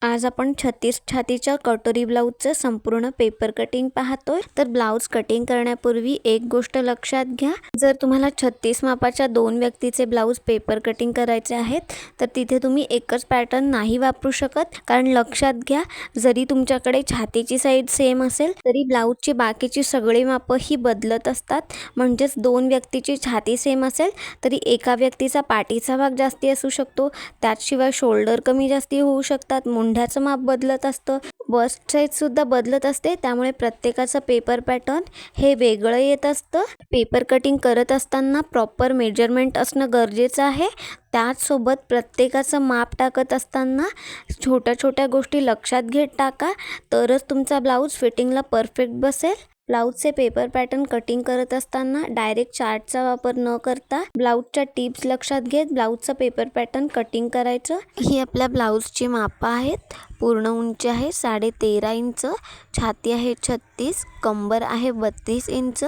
आज आपण 36 छातीच्या कटोरी ब्लाऊजचं संपूर्ण पेपर कटिंग पाहतोय। तर ब्लाऊज कटिंग करण्यापूर्वी एक गोष्ट लक्षात घ्या, जर तुम्हाला 36 मापाच्या 2 व्यक्तीचे ब्लाऊज पेपर कटिंग करायचे आहेत तर तिथे तुम्ही एकच पॅटर्न नाही वापरू शकत। कारण लक्षात घ्या, जरी तुमच्याकडे छातीची साईज सेम असेल तरी ब्लाऊजची बाकीची सगळी माप ही बदलत असतात। म्हणजेच 2 व्यक्तीची छाती सेम असेल तरी एका व्यक्तीचा पाठीचा भाग जास्ती असू शकतो, त्याशिवाय शोल्डर कमी जास्ती होऊ शकतात, मुंढ्याचं माप बदलत असतं, बस्ट साईज सुद्धा बदलत असते। त्यामुळे प्रत्येकाचं पेपर पॅटर्न हे वेगळं येत असतं। पेपर कटिंग करत असताना प्रॉपर मेजरमेंट असणं गरजेचं आहे। त्याचसोबत प्रत्येकाचं माप टाकत असताना छोट्या छोट्या गोष्टी लक्षात घेत टाका, तरच तुमचा ब्लाऊज फिटिंगला परफेक्ट बसेल। ब्लाऊजचे पेपर पॅटर्न कटिंग करत असताना डायरेक्ट चार्टचा वापर न करता ब्लाऊजच्या टिप्स लक्षात घेत ब्लाऊजचं पेपर पॅटर्न कटिंग करायचं। ही आपल्या ब्लाऊजची मापं आहेत। पूर्ण उंची आहे 13.5 इंच, छाती आहे 36, कंबर आहे 32 इंच,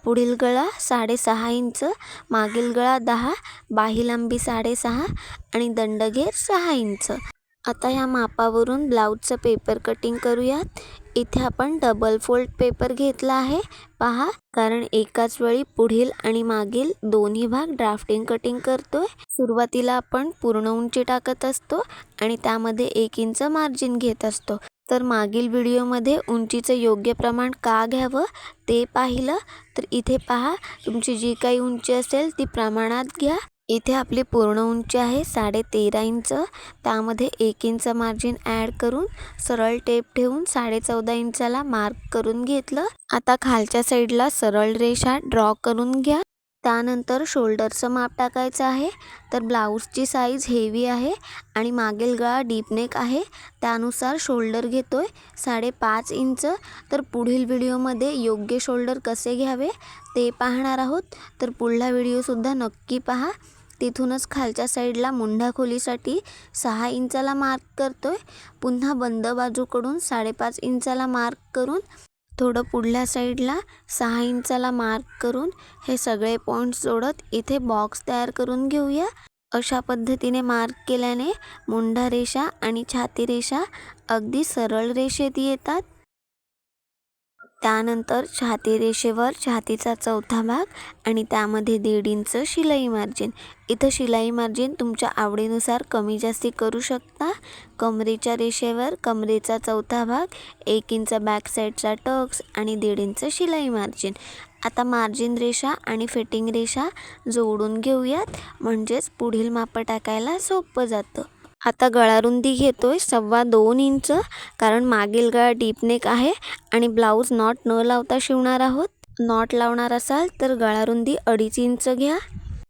पुढील गळा 6.5 इंच, मागील गळा 10, बाही लांबी 6.5 आणि दंडघेर 6 इंच। आता या मापावरून ब्लाऊजचं पेपर कटिंग करूयात। इथे आपण डबल फोल्ड पेपर घेतला आहे पहा, कारण एकाच वेळी पुढील आणि मागील दोन्ही भाग ड्राफ्टिंग कटिंग करतोय। सुरुवातीला आपण पूर्ण उंची टाकत असतो आणि त्यामध्ये 1 इंच मार्जिन घेत असतो। तर मागील व्हिडिओमध्ये उंचीचं योग्य प्रमाण का घ्यावं ते पाहिलं, तर इथे पहा, तुमची जी काही उंची असेल ती प्रमाणात घ्या। इथे आपली पूर्ण उंची आहे 13.5 इंच, त्यामध्ये 1 इंच मार्जिन ॲड करून सरळ टेप ठेवून 14.5 इंचाला मार्क करून घेतलं। आता खालच्या साईडला सरळ रेषा ड्रॉ करून घ्या। त्यानंतर शोल्डरचं माप टाकायचं आहे। तर ब्लाऊजची साईज हेवी आहे आणि मागील गळा डीप नेक आहे, त्यानुसार शोल्डर घेतोय 5.5 इंच। तर पुढील व्हिडिओमध्ये योग्य शोल्डर कसे घ्यावे ते पाहणार आहोत, तर पुढला व्हिडिओसुद्धा नक्की पहा। तिथूनच खालच्या साईडला मुंढा खोलीसाठी 6 इंचाला मार्क करतोय, पुन्हा बंद बाजूकडून 5.5 इंचाला मार्क करून थोडं पुढल्या साईडला 6 इंचाला मार्क करून हे सगळे पॉईंट्स जोडत इथे बॉक्स तयार करून घेऊया। अशा पद्धतीने मार्क केल्याने मुंढा रेषा आणि छाती रेषा अगदी सरळ रेषेत येतात। त्यानंतर छाती रेषेवर छातीचा चौथा भाग आणि त्यामध्ये 1.5 इंच शिलाई मार्जिन। इथं शिलाई मार्जिन तुमच्या आवडीनुसार कमी जास्ती करू शकता। कमरेच्या रेषेवर कमरेचा चौथा भाग, 1 इंच बॅक साईडचा टक्स आणि 1.5 इंच शिलाई मार्जिन। आता मार्जिन रेषा आणि फिटिंग रेषा जोडून घेऊयात, म्हणजेच पुढील माप टाकायला सोपं जातं। आता गळा रुंदी घेतोय 2.25 इंच, कारण मागील गळा डीप नेक आहे आणि ब्लाऊज नॉट न लावता शिवणार आहोत। नॉट लावणार असाल तर गळा रुंदी 2.5 इंच घ्या।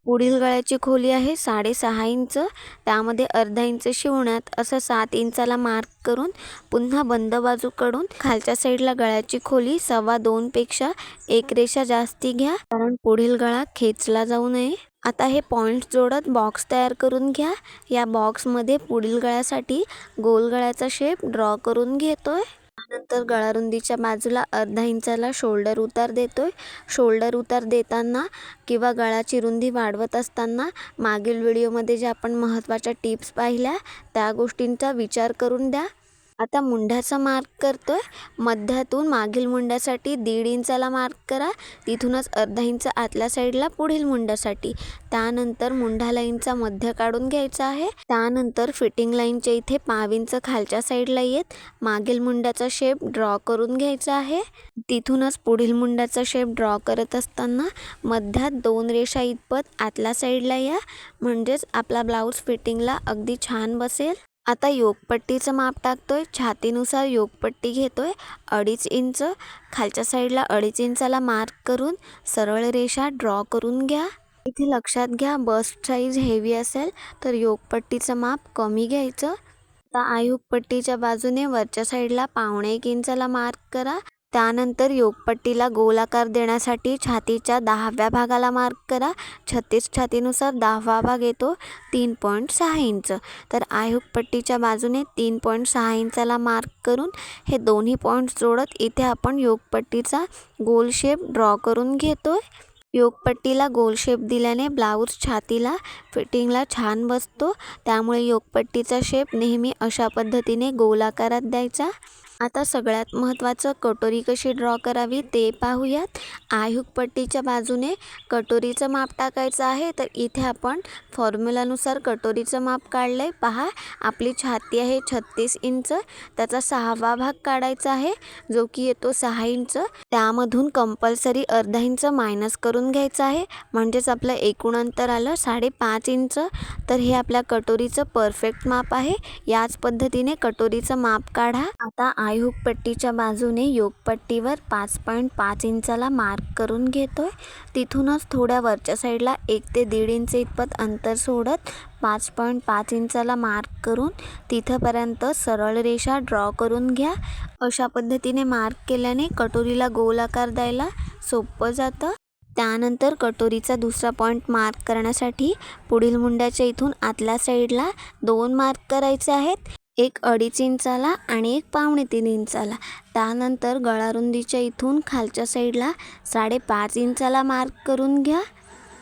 पुढील गळ्याची खोली आहे 6.5 इंच, त्यामध्ये अर्धा इंच शिवण्यात असं 7 इंचाला मार्क करून पुन्हा बंद बाजूकडून खालच्या साईडला गळ्याची खोली 2.25 पेक्षा 1 रेषा जास्ती घ्या, कारण पुढील गळा खेचला जाऊ नये। आता हे पॉईंट्स जोडत बॉक्स तयार करून घ्या। या बॉक्समध्ये पुढील गळ्यासाठी गोल गळ्याचा शेप ड्रॉ करून घेतोय। त्यानंतर गळा रुंदीच्या बाजूला अर्धा इंचाला शोल्डर उतार देतोय। शोल्डर उतार देताना किंवा गळाची रुंदी वाढवत असताना मागील व्हिडिओमध्ये ज्या आपण महत्त्वाच्या टिप्स पाहिल्या त्या गोष्टींचा विचार करून द्या। आता मुंढ्याचा मार्क करतोय। मध्यातून मागील मुंड्यासाठी 1.5 इंचाला मार्क करा, तिथूनच अर्धा इंच आतल्या साईडला पुढील मुंड्यासाठी। त्यानंतर मुंढा लाईनचा मध्य काढून घ्यायचा आहे। त्यानंतर फिटिंग लाईनच्या इथे 1.5 इंच खालच्या साईडला येत मागील मुंड्याचा शेप ड्रॉ करून घ्यायचा आहे। तिथूनच पुढील मुंड्याचा शेप ड्रॉ करत असताना मध्यात 2 रेषा इतपत आतल्या साईडला या, म्हणजेच आपला ब्लाऊज फिटिंगला अगदी छान बसेल। आता योगपट्टीचं माप टाकतोय। छातीनुसार योगपट्टी घेतोय 2.5 इंच, खालच्या साईडला 2.5 इंचाला मार्क करून सरळ रेषा ड्रॉ करून घ्या। इथे लक्षात घ्या, बस्ट साईज हेवी असेल तर योगपट्टीचं माप कमी घ्यायचं। आता आयुगपट्टीच्या बाजूने वरच्या साईडला 1.25 इंचाला मार्क करा। त्यानंतर योगपट्टीला गोल आकार देण्यासाठी छातीच्या 10व्या भागाला मार्क करा। 36 छातीनुसार 10वा भाग येतो 3.6 इंच। तर आयुगपट्टीच्या बाजूने 3.6 इंचाला मार्क करून हे दोन्ही पॉईंट्स जोडत इथे आपण योगपट्टीचा गोल शेप ड्रॉ करून घेतोय। योगपट्टीला गोल शेप दिल्याने ब्लाऊज छातीला फिटिंगला छान बसतो. त्यामुळे योगपट्टीचा शेप नेहमी अशा पद्धतीने गोल आकारात द्यायचा. आता सगळ्यात महत्त्वाचं कटोरी कशी ड्रॉ करावी ते पाहूयात. आय हुक पट्टीच्या बाजूने कटोरीचं माप टाकायचं आहे. तर इथे आपण फॉर्म्युलानुसार कटोरीचं माप काढलं आहे. पहा, आपली छाती आहे 36 इंच, त्याचा 6वा भाग काढायचा आहे जो की येतो 6 इंच. त्यामधून कंपल्सरी अर्धा इंच मायनस करून घ्यायचं आहे, म्हणजेच आपलं एकूण अंतर आलं 5.5 इंच. तर हे आपल्या कटोरीचं परफेक्ट माप आहे. याच पद्धतीने कटोरीचं माप काढा. आता आय हुक पट्टीच्या बाजूने योगपट्टीवर 5.5 इंचाला मार्क करून घेतोय. तिथूनच थोड्या वरच्या साईडला 1 ते 1.5 इंच इतपत अंतर सोडत 5.5 इंचाला मार्क करून तिथंपर्यंत सरळ रेषा ड्रॉ करून घ्या. अशा पद्धतीने मार्क केल्याने कटोरीला गोल आकार द्यायला सोपं जातं. त्यानंतर कटोरीचा दुसरा पॉईंट मार्क करण्यासाठी पुढील मुंड्याच्या इथून आतल्या साईडला 2 मार्क करायचे आहेत, एक 2.5 इंचाला आणि एक 2.25 इंचाला. त्यानंतर गळारुंदीच्या इथून खालच्या साईडला 5.5 इंचाला मार्क करून घ्या.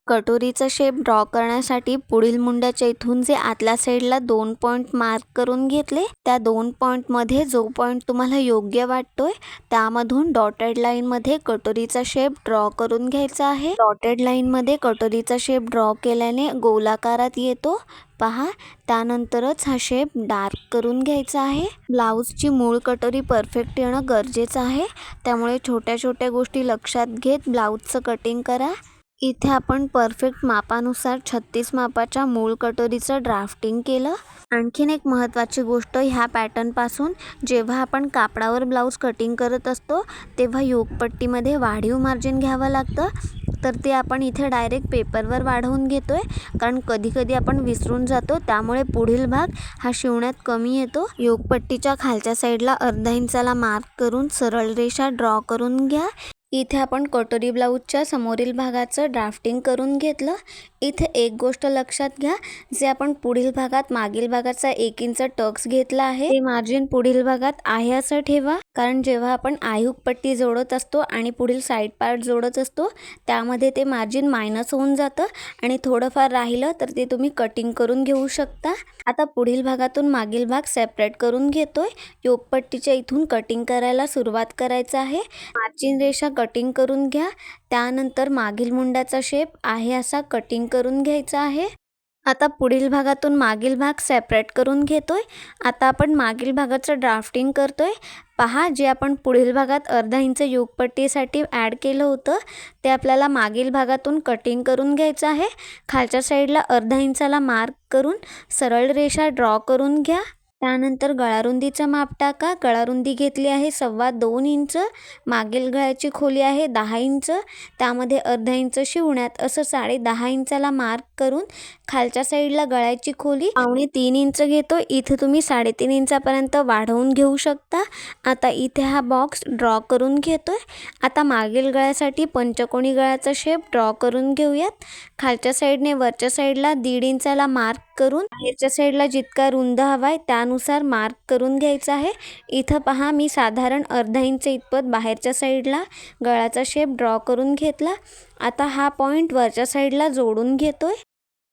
कटोरीचा शेप ड्रॉ करण्यासाठी पुढील मुंड्याच्या इथून जे आतल्या साईडला 2 पॉईंट मार्क करून घेतले, त्या 2 पॉईंटमध्ये जो पॉईंट तुम्हाला योग्य वाटतोय त्यामधून डॉटेड लाईनमध्ये कटोरीचा शेप ड्रॉ करून घ्यायचा आहे. डॉटेड लाईनमध्ये कटोरीचा शेप ड्रॉ केल्याने गोलाकारात येतो. पहा, त्यानंतरच हा शेप डार्क करून घ्यायचा आहे. ब्लाऊजची मूळ कटोरी परफेक्ट येणं गरजेचं आहे, त्यामुळे छोट्या छोट्या गोष्टी लक्षात घेत ब्लाऊजचं कटिंग करा. इथे आपण परफेक्ट मापानुसार 36 मापाच्या मूळ कटोरीचं ड्राफ्टिंग केलं. आणखीन एक महत्त्वाची गोष्ट ह्या पॅटर्नपासून, जेव्हा आपण कापडावर ब्लाऊज कटिंग करत असतो तेव्हा योगपट्टीमध्ये वाढीव मार्जिन घ्यावं लागतं. तर ते आपण इथे डायरेक्ट पेपरवर वाढवून घेतोय, कारण कधी आपण विसरून जातो. त्यामुळे पुढील भाग हा शिवण्यात कमी येतो. योगपट्टीच्या खालच्या साईडला अर्धा इंचाला मार्क करून सरळ रेषा ड्रॉ करून घ्या. इथे आपण कटोरी ब्लाऊजच्या समोरील भागाचं ड्राफ्टिंग करून घेतलं. इथे एक गोष्ट लक्षात घ्या, जे आपण पुढील भागात मागील भागाचा 1 इंच टक्स घेतला आहे ते मार्जिन पुढील भागात आहे असं ठेवा. कारण जेव्हा आपण आय हुक पट्टी जोडत असतो आणि पुढील साईड पार्ट जोडत असतो त्यामध्ये ते मार्जिन मायनस होऊन जातं आणि थोडंफार राहिलं तर ते तुम्ही कटिंग करून घेऊ शकता. आता पुढील भागातून मागील भाग सेपरेट करून घेतोय. योगपट्टीच्या इथून कटिंग करायला सुरुवात करायचं आहे. मार्जिन रेषा कटिंग करून घ्या. त्यानंतर मागील मुंड्याचा शेप आहे असा कटिंग करून घ्यायचा आहे. आता पुढील भागातून मागील भाग सेपरेट करून घेतोय. आता आपण मागील भागाचं ड्राफ्टिंग करतोय. पहा, जे आपण पुढील भागात अर्धा इंच योगपट्टीसाठी ॲड केलं होतं ते आपल्याला मागील भागातून कटिंग करून घ्यायचं आहे. खालच्या साईडला अर्धा इंचाला मार्क करून सरळ रेषा ड्रॉ करून घ्या. त्यानंतर गळारुंदीचं माप टाका. गळारुंदी घेतली आहे 2.25 इंच. मागील गळ्याची खोली आहे 10 इंच. त्यामध्ये अर्धा इंच शिवण्यात असं 10.5 इंचाला मार्क करून खालच्या साईडला गळ्याची खोली 2.25 इंच घेतो. इथे तुम्ही 3.5 इंचापर्यंत वाढवून घेऊ शकता. आता इथे हा बॉक्स ड्रॉ करून घेतोय. आता मागील गळ्यासाठी पंचकोनी गळ्याचा शेप ड्रॉ करून घेऊयात. खालच्या साईडने वरच्या साईडला 1.5 इंचाला मार्क करून बाहेरच्या साईडला जितका रुंद हवाय त्यानुसार मार्क करून घ्यायचा आहे. इथं पहा, मी साधारण अर्धा इंच इतपत बाहेरच्या साईडला गळ्याचा शेप ड्रॉ करून घेतला. आता हा पॉईंट वरच्या साईडला जोडून घेतोय.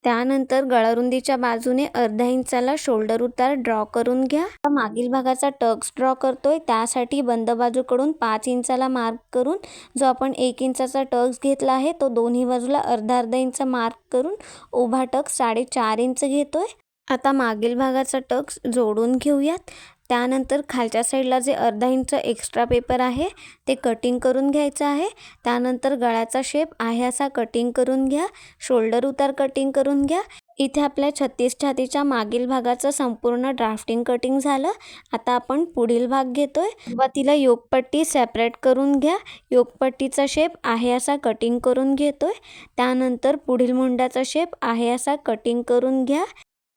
त्यानंतर गळारुंदीच्या बाजूने अर्धा इंचाला शोल्डर उतार ड्रॉ करून घ्या. आता मागील भागाचा टक्स ड्रॉ करतोय. त्यासाठी बंद बाजूकडून 5 इंचाला मार्क करून जो आपण 1 इंचाचा टक्स घेतला आहे तो दोन्ही बाजूला अर्धा इंच मार्क करून उभा टक्स 4.5 इंच घेतोय. आता मागील भागाचा टक्स जोडून घेऊयात. त्यानंतर खालच्या साईडला जे अर्धा इंच एक्स्ट्रा पेपर आहे ते कटिंग करून घ्यायचं आहे. त्यानंतर गळ्याचा शेप आहे असा कटिंग करून घ्या. शोल्डर उतार कटिंग करून घ्या. इथे आपल्या 36 छातीच्या मागील भागाचं संपूर्ण ड्राफ्टिंग कटिंग झालं. आता आपण पुढील भाग घेतोय. सुरुवातीला योगपट्टी सेपरेट करून घ्या. योगपट्टीचा शेप आहे असा कटिंग करून घेतोय. त्यानंतर पुढील मुंड्याचा शेप आहे असा कटिंग करून घ्या.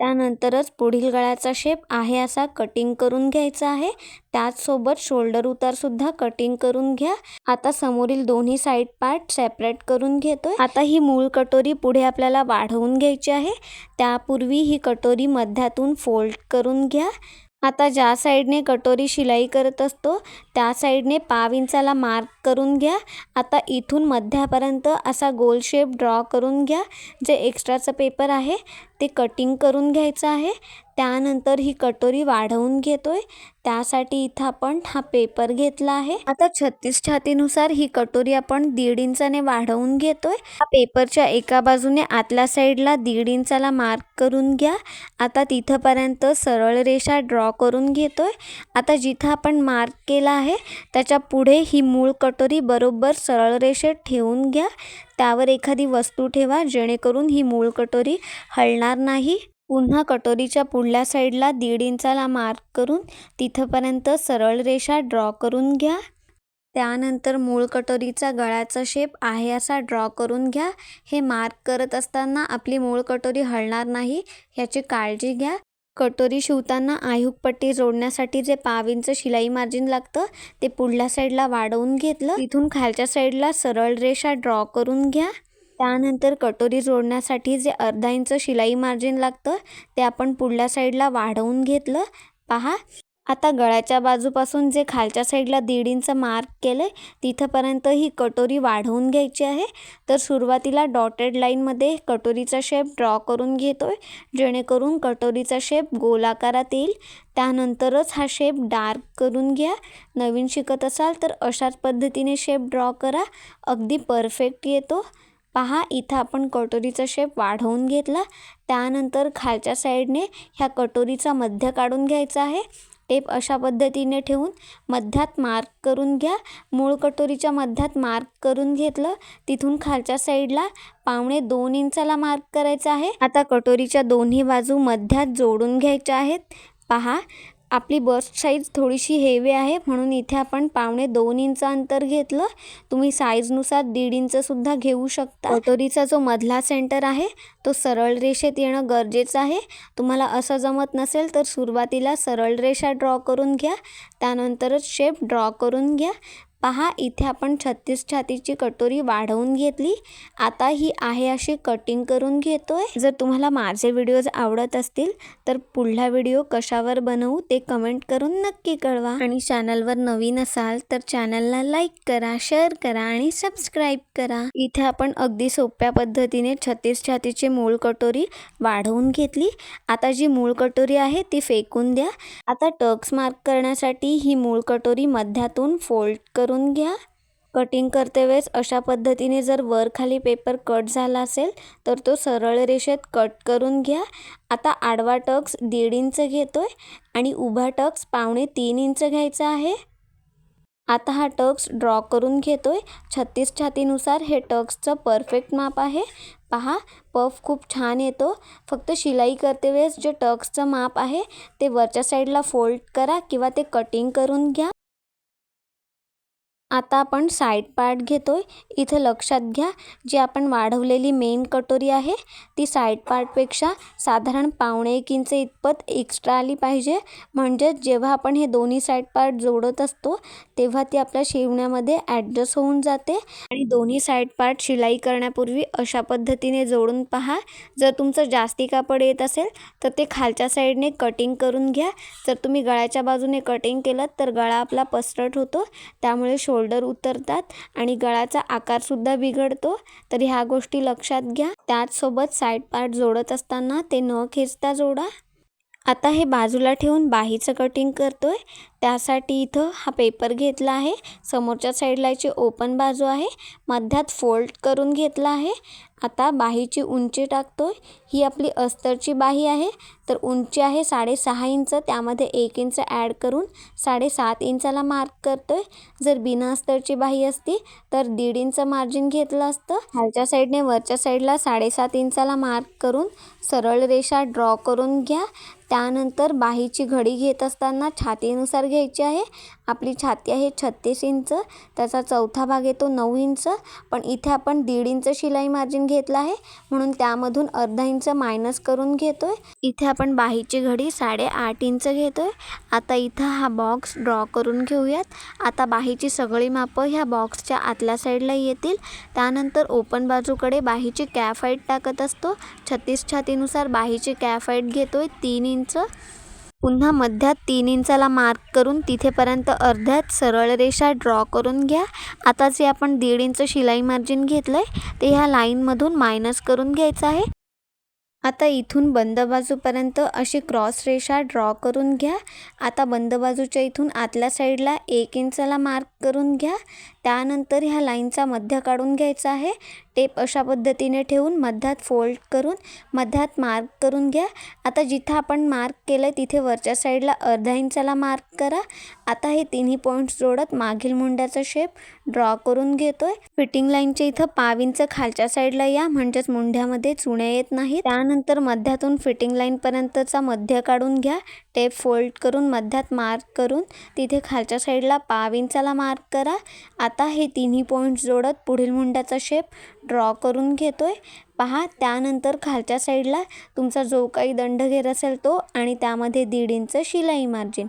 त्यानंतरच पुढील गळ्याचा शेप आहे असा कटिंग करून घ्यायचा आहे. त्याचसोबत शोल्डर उतारसुद्धा कटिंग करून घ्या. आता समोरील दोन्ही साईड पार्ट सेपरेट करून घेतोय. आता ही मूळ कटोरी पुढे आपल्याला वाढवून घ्यायची आहे. त्यापूर्वी ही कटोरी मध्यातून फोल्ड करून घ्या. आता ज्या साईडने कटोरी शिलाई करत असतो त्या साईडने पाव इंचाला मार्क करून घ्या. आता इथून मध्यापर्यंत असा गोल शेप ड्रॉ करून घ्या. जे एक्स्ट्राचं पेपर आहे ते कटिंग करून घ्यायचं आहे. त्यानंतर ही कटोरी वाढवून घेतोय, त्यासाठी इथं आपण हा पेपर घेतला आहे. आता 36 छातीनुसार ही कटोरी आपण 1.5 इंचाने वाढवून घेतोय. हा पेपरच्या एका बाजूने आतल्या साईडला 1.5 इंचाला मार्क करून घ्या. आता तिथंपर्यंत सरळ रेषा ड्रॉ करून घेतोय. आता जिथं आपण मार्क केला आहे त्याच्या पुढे ही मूळ कटोरी बरोबर सरळ रेषेत ठेवून घ्या. त्यावर एखादी वस्तू ठेवा जेणेकरून ही मूळ कटोरी हलणार नाही. पुन्हा कटोरीच्या पुढल्या साईडला 1.5 इंचाला मार्क करून तिथंपर्यंत सरळ रेषा ड्रॉ करून घ्या. त्यानंतर मूळ कटोरीचा गळ्याचा शेप आहे असा ड्रॉ करून घ्या. हे मार्क करत असताना आपली मूळ कटोरी हलणार नाही याची काळजी घ्या. कटोरी शिवताना आयुक पट्टी जोडण्यासाठी जे पाव इंच शिलाई मार्जिन लागतं ते पुढल्या साईडला वाढवून घेतलं. तिथून खालच्या साईडला सरळ रेषा ड्रॉ करून घ्या. त्यानंतर कटोरी जोडण्यासाठी जे अर्धा इंच शिलाई मार्जिन लागतं ते आपण पुढल्या साईडला वाढवून घेतलं. पहा, आता गळ्याच्या बाजूपासून जे खालच्या साईडला 1.5 इंच मार्क केलं तिथंपर्यंत ही कटोरी वाढवून घ्यायची आहे. तर सुरुवातीला डॉटेड लाईनमध्ये कटोरीचा शेप ड्रॉ करून घेतोय जेणेकरून कटोरीचा शेप गोलाकारात येईल. त्यानंतरच हा शेप डार्क करून घ्या. नवीन शिकत असाल तर अशाच पद्धतीने शेप ड्रॉ करा, अगदी परफेक्ट येतो. पहा, इथं आपण कटोरीचा शेप वाढवून घेतला. त्यानंतर खालच्या साईडने ह्या कटोरीचा मध्य काढून घ्यायचा आहे. टेप अशा पद्धतीने ठेवून मध्यात मार्क करून घ्या. मूळ कटोरीच्या मध्यात मार्क करून घेतलं. तिथून खालच्या साईडला 1.25 इंचाला मार्क करायचा आहे. आता कटोरीच्या दोन्ही बाजू मध्यात जोडून घ्यायच्या आहेत. पहा, आपली बस्ट साईज थोडीशी हेवी आहे म्हणून इथे आपण 1.25 इंच अंतर घेतलं. तुम्ही साईजनुसार 1.5 इंचसुद्धा घेऊ शकता. कटोरीचा जो मधला सेंटर आहे तो सरळ रेषेत येणं गरजेचं आहे. तुम्हाला असं जमत नसेल तर सुरुवातीला सरळ रेषा ड्रॉ करून घ्या, त्यानंतरच शेप ड्रॉ करून घ्या. पहा, इथे आपण 36 छातीची कटोरी वाढवून घेतली. आता ही आहे अशी कटिंग करून घेतोय. जर तुम्हाला माझे व्हिडिओज आवडत असतील तर पुढला व्हिडिओ कशावर बनवू ते कमेंट करून नक्की कळवा. आणि चॅनलवर नवीन असाल तर चॅनलला लाईक करा, शेअर करा आणि सबस्क्राईब करा. इथे आपण अगदी सोप्या पद्धतीने 36 छातीची मूळ कटोरी वाढवून घेतली. आता जी मूळ कटोरी आहे ती फेकून द्या. आता टक्स मार्क करण्यासाठी ही मूळ कटोरी मध्यातून फोल्ड करून घ्या. कटिंग करते वेळेस अशा पद्धतीने जर वर खाली पेपर कट झाला असेल तर तो सरळ रेषेत कट करून घ्या. आता आडवा टक्स 1.5 इंच घेतोय आणि उभा टक्स 2.25 इंच घ्यायचा आहे. आता हा टक्स ड्रॉ करून घेतोय. 36 छातीनुसार हे टक्सचं परफेक्ट माप आहे. पहा, पफ खूप छान येतो. फक्त शिलाई करते वेळेस जे टक्सचं माप आहे ते वरच्या साईडला फोल्ड करा किंवा ते कटिंग करून घ्या. आता आपण साईड पार्ट घेतोय. इथं लक्षात घ्या, जी आपण वाढवलेली मेन कटोरी आहे ती साईड पार्टपेक्षा साधारण 1.25 इंच इतपत एक्स्ट्रा आली पाहिजे. म्हणजे जेव्हा आपण हे दोन्ही साईड पार्ट जोडत असतो तेव्हा ती आपल्या शिवण्यामध्ये ॲडजस्ट होऊन जाते. आणि दोन्ही साईड पार्ट शिलाई करण्यापूर्वी अशा पद्धतीने जोडून पहा. जर तुमचं जास्ती कापड येत असेल तर ते खालच्या साईडने कटिंग करून घ्या. जर तुम्ही गळ्याच्या बाजूने कटिंग केलं तर गळा आपला पसरट होतो, त्यामुळे शोल्डर उतरतात आणि गळाचा आकारसुद्धा बिघडतो. तर ह्या गोष्टी लक्षात घ्या. त्याचसोबत साईड पार्ट जोडत असताना ते न खेचता जोडा. आता हे बाजूला ठेवून बाहीचं कटिंग करतोय. त्यासाठी इथं हा पेपर घेतला आहे. समोरच्या साईडला याची ओपन बाजू आहे, मध्यात फोल्ड करून घेतला आहे. आता बाहीची उंची टाकतोय. ही आपली अस्तरची बाही आहे तर उंची आहे 6.5 इंच. त्यामध्ये 1 इंच ॲड करून 7.5 इंचाला मार्क करतोय. जर बिना अस्तरची बाही असती तर 1.5 इंच मार्जिन घेतलं असतं. खालच्या साईडने वरच्या साईडला 7.5 इंचाला मार्क करून सरळ रेषा ड्रॉ करून घ्या. त्यानंतर बाहीची घडी घेत असताना छातीनुसार घ्यायची आहे. आपली छाती आहे 36 इंच, त्याचा चौथा भाग येतो 9 इंच. पण इथे आपण 1.5 इंच शिलाई मार्जिन घेतला आहे म्हणून त्यामधून अर्धा इंच मायनस करून घेतोय. इथे आपण बाहीची घडी 8.5 इंच घेतोय. आता इथं हा बॉक्स ड्रॉ करून घेऊयात. आता बाहीची सगळी मापं ह्या बॉक्सच्या आतल्या साईडला येतील. त्यानंतर ओपन बाजूकडे बाहीची कॅफ हाईट टाकत असतो. 36 छातीनुसार बाहीची कॅफ हाईट घेतोय 3 इंच. पुन्हा मध्यात 3 इंचाला मार्क करून तिथेपर्यंत अर्ध्यात सरळ रेषा ड्रॉ करून घ्या. आता जे आपण 1.5 इंच शिलाई मार्जिन घेतलंय ते ह्या लाईनमधून मायनस करून घ्यायचं आहे. आता इथून बंद बाजूपर्यंत अशी क्रॉस रेषा ड्रॉ करून घ्या. आता बंद बाजूच्या इथून आतल्या साईडला 1 इंचाला मार्क करून घ्या. त्यानंतर ह्या लाईनचा मध्य काढून घ्यायचा आहे. टेप अशा पद्धतीने ठेवून मध्यात फोल्ड करून मध्यात मार्क करून घ्या. आता जिथं आपण मार्क केलं आहे तिथे वरच्या साईडला अर्धा इंचाला मार्क करा. आता हे तिन्ही पॉईंट्स जोडत मागील मुंड्याचा शेप ड्रॉ करून घेतोय. फिटिंग लाईनच्या इथं पाव इंच खालच्या साईडला या, म्हणजेच मुंढ्यामध्ये चुण्या येत नाहीत. त्यानंतर मध्यातून फिटिंग लाईनपर्यंतचा मध्य काढून घ्या. टेप फोल्ड करून मध्यात मार्क करून तिथे खालच्या साईडला पाव इंचाला मार्क करा. आता हे तिन्ही पॉईंट्स जोडत पुढील मुंड्याचा शेप ड्रॉ करून घेतोय. पहा, त्यानंतर खालच्या साईडला तुमचा जो काही दंडघेर असेल तो आणि त्यामध्ये 1.5 इंच शिलाई मार्जिन.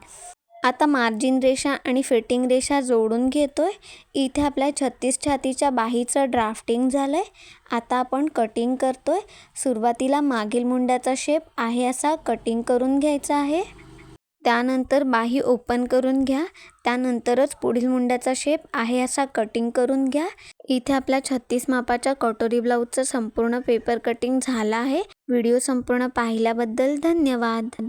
आता मार्जिन रेषा आणि फिटिंग रेषा जोडून घेतोय. इथे आपल्या 36 छातीच्या बाहीचं ड्राफ्टिंग झालंय. आता आपण कटिंग करतोय. सुरुवातीला मागील मुंड्याचा शेप आहे असा कटिंग करून घ्यायचा आहे. त्यानंतर बाही ओपन करून घ्या. त्यानंतरच पुढील मुंड्याचा शेप आहे असा कटिंग करून घ्या. इथे आपल्या 36 मापाच्या कटोरी ब्लाऊजचं संपूर्ण पेपर कटिंग झालं आहे. व्हिडिओ संपूर्ण पाहिल्याबद्दल धन्यवाद.